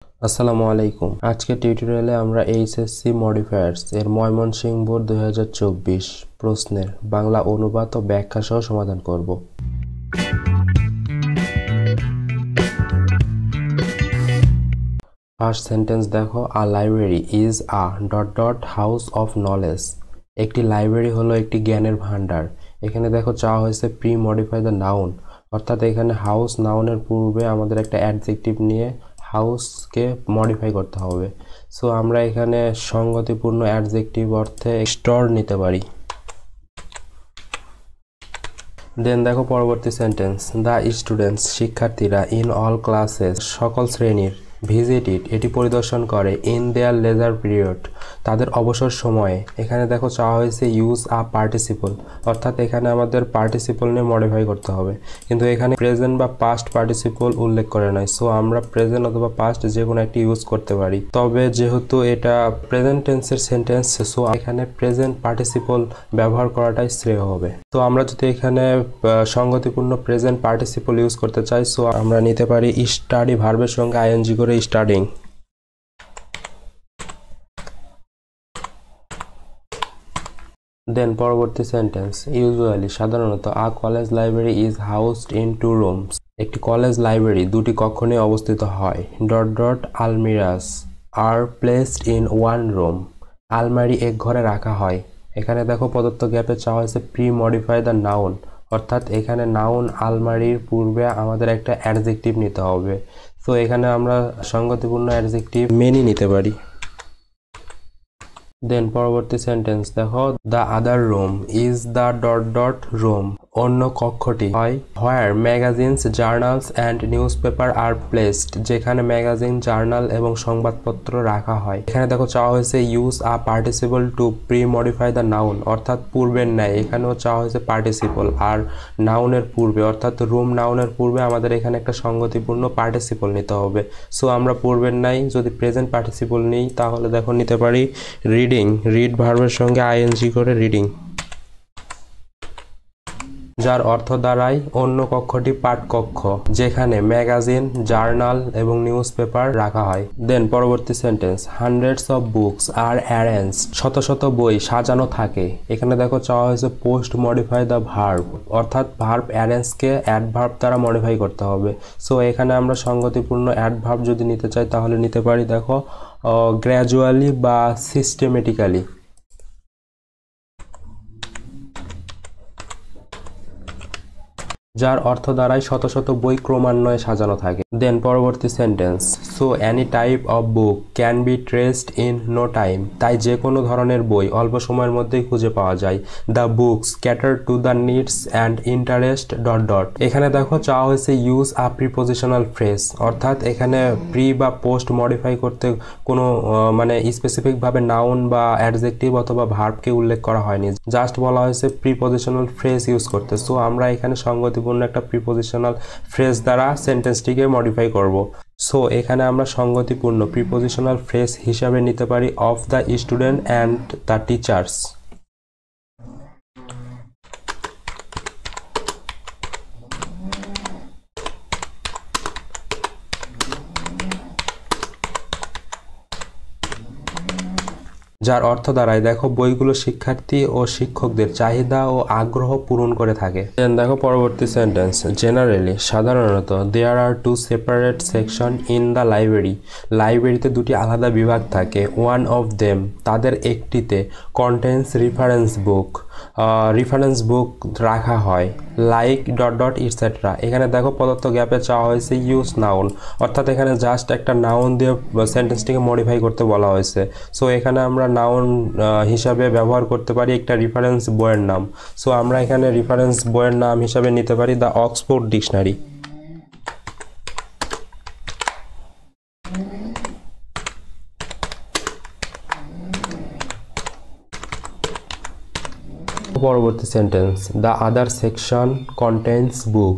আসসালামু আলাইকুম। আজকে টিউটোরিয়ালে আমরা এইচএসসি মডিফায়ার্স এর ময়মনসিংহ বোর্ড 2024 প্রশ্নের বাংলা অনুবাদ ও ব্যাখ্যা সহ সমাধান করব। ফার্স্ট সেন্টেন্স দেখো, আ library is a house of knowledge. একটি লাইব্রেরি হলো একটি জ্ঞানের ভান্ডার। এখানে দেখো চাওয়া হয়েছে প্রি মডিফাই দ্য নাউন, অর্থাৎ এখানে হাউস নাউনের পূর্বে আমাদের একটা অ্যাডজেক্টিভ নিয়ে হাউসকে মডিফাই করতে হবে। সো আমরা এখানে সঙ্গতিপূর্ণ অ্যাডজেক্টিভ অর্থে স্টোর নিতে পারি। দেন দেখো পরবর্তী সেন্টেন্স, দ্য স্টুডেন্টস শিক্ষার্থীরা ইন অল ক্লাসেস সকল শ্রেণীর ভিজিট এটি পরিদর্শন করে ইন দেয়ার লেজার পিরিয়ড তাদের অবসর সময়ে। এখানে দেখো চাওয়া হয়েছে ইউজ আ পার্টিসিপল, অর্থাৎ এখানে আমাদের পার্টিসিপল নিয়ে মডিফাই করতে হবে, কিন্তু এখানে প্রেজেন্ট বা পাস্ট পার্টিসিপল উল্লেখ করে নাই। সো আমরা প্রেজেন্ট অথবা পাস্ট যে কোনো একটি ইউজ করতে পারি, তবে যেহেতু এটা প্রেজেন্ট টেন্সের সেন্টেন্স সো এখানে প্রেজেন্ট পার্টিসিপল ব্যবহার করাটাই শ্রেয় হবে। তো আমরা যদি এখানে সঙ্গতিপূর্ণ প্রেজেন্ট পার্টিসিপল ইউজ করতে চাই, সো আমরা নিতে পারি স্টাডি ভার্বের সঙ্গে আইএনজি করে স্টাডিং। দেন পরবর্তী সেন্টেন্স, ইউজুয়ালি সাধারণত a college library is housed in two rooms. একটি কলেজ লাইব্রেরি দুটি কক্ষ নিয়ে অবস্থিত হয়। Almirahs are placed in one room. আলমারি এক ঘরে রাখা হয়। এখানে দেখো প্রদত্ত গ্যাপে চাওয়া হয়েছে প্রি মডিফাই দ্য নাউন, অর্থাৎ এখানে নাউন আলমারির পূর্বে আমাদের একটা অ্যাডজেক্টিভ নিতে হবে। তো এখানে আমরা সঙ্গতিপূর্ণ অ্যাডজেক্টিভ মেনি নিতে পারি। দেন পরবর্তী সেন্টেন্স দেখো, the other room is the room. অন্য কক্ষটি হয় where magazines journals and newspaper are placed, যেখানে ম্যাগাজিন জার্নাল এবং সংবাদপত্র রাখা হয়। এখানে দেখো চাওয়া হয়েছে use a participle to premodify the noun, অর্থাৎ পূর্বের ন্যায় এখানেও চাওয়া হয়েছে পার্টিসিপল আর নাউনের পূর্বে অর্থাৎ রুম নাউনের পূর্বে আমাদের এখানে একটা সঙ্গতিপূর্ণ পার্টিসিপল নিতে হবে। সো আমরা পূর্বের ন্যায় যদি প্রেজেন্ট পার্টিসিপল নিই তাহলে দেখো নিতে পারি রিডিং, রিড ভার্বের সঙ্গে আইএনজি করে রিডিং, যার অর্থ দাঁড়ায় অন্য কক্ষটি পাঠকক্ষ যেখানে ম্যাগাজিন জার্নাল এবং নিউজ পেপার রাখা হয়। দেন পরবর্তী sentence, hundreds of books are arrange. শত শত বই সাজানো থাকে। এখানে দেখো চাওয়া হয়েছে পোস্ট মডিফাই দ্য ভার্ব, অর্থাৎ ভার্ব অ্যারেঞ্জকে অ্যাডভার্ব দ্বারা মডিফাই করতে হবে। সো এখানে আমরা সঙ্গতিপূর্ণ অ্যাডভার্ব যদি নিতে চাই তাহলে নিতে পারি দেখো গ্র্যাজুয়ালি বা সিস্টেমেটিক্যালি, যার অর্থ দ্বারাই শত শত বই ক্রমান্বয়ে সাজানো থাকে। দেন পরবর্তী sentence, so any type of book can be traced in no time. তাই যে কোনো ধরনের বই অল্প সময়ের মধ্যেই খুঁজে পাওয়া যায়। The books cater to the needs and interest এখানে দেখো চাওয়া হয়েছে ইউজ আ প্রিপোজিশনাল ফ্রেজ, অর্থাৎ এখানে প্রি বা পোস্ট মডিফাই করতে কোনো মানে স্পেসিফিকভাবে নাউন বা অ্যাডজেক্টিভ অথবা ভার্বকে উল্লেখ করা হয়নি, জাস্ট বলা হয়েছে প্রিপোজিশনাল ফ্রেজ ইউজ করতে। সো আমরা এখানে সঙ্গতিপূর্ণ একটা প্রিপোজিশনাল ফ্রেজ দ্বারা সেন্টেন্সটিকে মডিফাই করব। সো এখানে আমরা সঙ্গতিপূর্ণ প্রিপোজিশনাল ফ্রেজ হিসাবে নিতে পারি of the student and the teachers. যার অর্থ দাঁড়ায় দেখো বইগুলো শিক্ষার্থী ও শিক্ষকদের চাহিদা ও আগ্রহ পূরণ করে থাকে। দেন দেখো পরবর্তী সেন্টেন্স, জেনারেলি সাধারণত there are two separate section in the library. লাইব্রেরিতে দুটি আলাদা বিভাগ থাকে। ওয়ান অফ দেম তাদের একটিতে কন্টেন্স রেফারেন্স বুক রাখা হয় লাইক ইটসেট্রা। এখানে দেখো প্রদত্ত গ্যাপে চাওয়া হয়েছে ইউজ নাউন, অর্থাৎ এখানে জাস্ট একটা নাউন দিয়ে সেন্টেন্সটিকে মডিফাই করতে বলা হয়েছে। সো এখানে আমরা নাউন হিসাবে ব্যবহার করতে পারি একটা রেফারেন্স বইয়ের নাম। সো আমরা এখানে রেফারেন্স বইয়ের নাম হিসাবে নিতে পারি দ্য অক্সফোর্ড ডিকশনারি। পরবর্তী sentence, the other section contains book.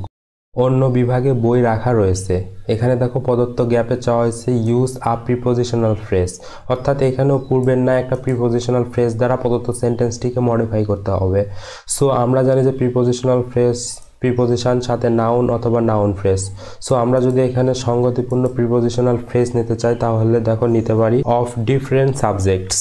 অন্য বিভাগে বই রাখা রয়েছে। এখানে দেখো প্রদত্ত গ্যাপে চাওয়া হয়েছে ইউজ আ প্রিপোজিশনাল ফ্রেজ, অর্থাৎ এখানেও পূর্বের না একটা প্রিপোজিশনাল ফ্রেজ দ্বারা প্রদত্ত সেন্টেন্সটিকে মডিফাই করতে হবে। সো আমরা জানি যে প্রিপোজিশনাল ফ্রেজ প্রিপোজিশন সাথে নাউন অথবা নাউন ফ্রেজ। সো আমরা যদি এখানে সঙ্গতিপূর্ণ প্রিপোজিশনাল ফ্রেজ নিতে চাই তাহলে দেখো নিতে পারি অফ ডিফারেন্ট সাবজেক্টস,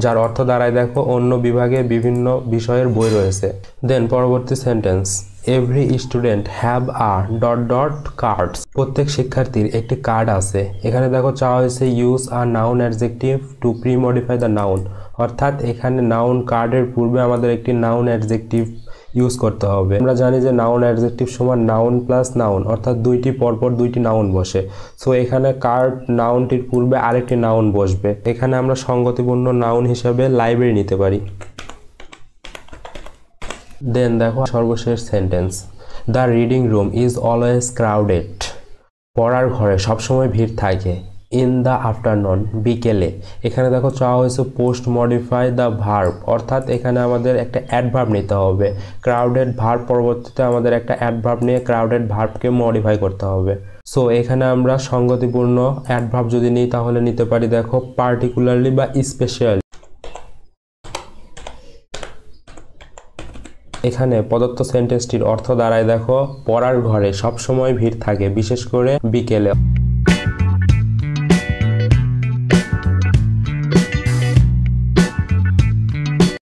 যার অর্থ দাঁড়ায় দেখো অন্য বিভাগে বিভিন্ন বিষয়ের বই রয়েছে। দেন পরবর্তী sentence, every student have a dot dot cards, প্রত্যেক শিক্ষার্থীর একটি কার্ড আছে। এখানে দেখো চাওয়া হয়েছে use a noun adjective two premodify the noun, অর্থাৎ এখানে নাউন কার্ডের পূর্বে আমাদের একটি নাউন অ্যাডজেক্টিভ ইউজ করতে হবে। আমরা জানি যে নাউন অ্যাডজেক্টিভ সমান নাউন প্লাস নাউন, অর্থাৎ দুইটি পরপর দুইটি নাউন বসে। সো এখানে কার্ড নাউনটির পূর্বে আরেকটি নাউন বসবে। এখানে আমরা সঙ্গতিপূর্ণ নাউন হিসেবে লাইব্রেরি নিতে পারি। দেন দেখো সর্বশেষ sentence, the reading room is always crowded, পড়ার ঘরে সবসময় ভিড় থাকে। ইন দ্য আফটারনুন, বিকেলে। এখানে দেখো চাওয়া হয়েছে পোস্ট মডিফাই দ্য ভার্ব, অর্থাৎ এখানে আমাদের একটা অ্যাডভার্ব নিতে হবে। ক্রাউডেড ভার্ব পরবর্তীতে আমাদের একটা অ্যাডভার্ব নিয়ে ক্রাউডেড ভার্বকে মডিফাই করতে হবে। সো এখানে আমরা সঙ্গতিপূর্ণ অ্যাডভার্ব যদি নিই তাহলে নিতে পারি দেখো পার্টিকুলারলি বা স্পেশাল। এখানে প্রদত্ত সেন্টেন্সটির অর্থ দাঁড়ায় দেখো পড়ার ঘরে সবসময় ভিড় থাকে, বিশেষ করে বিকেলে।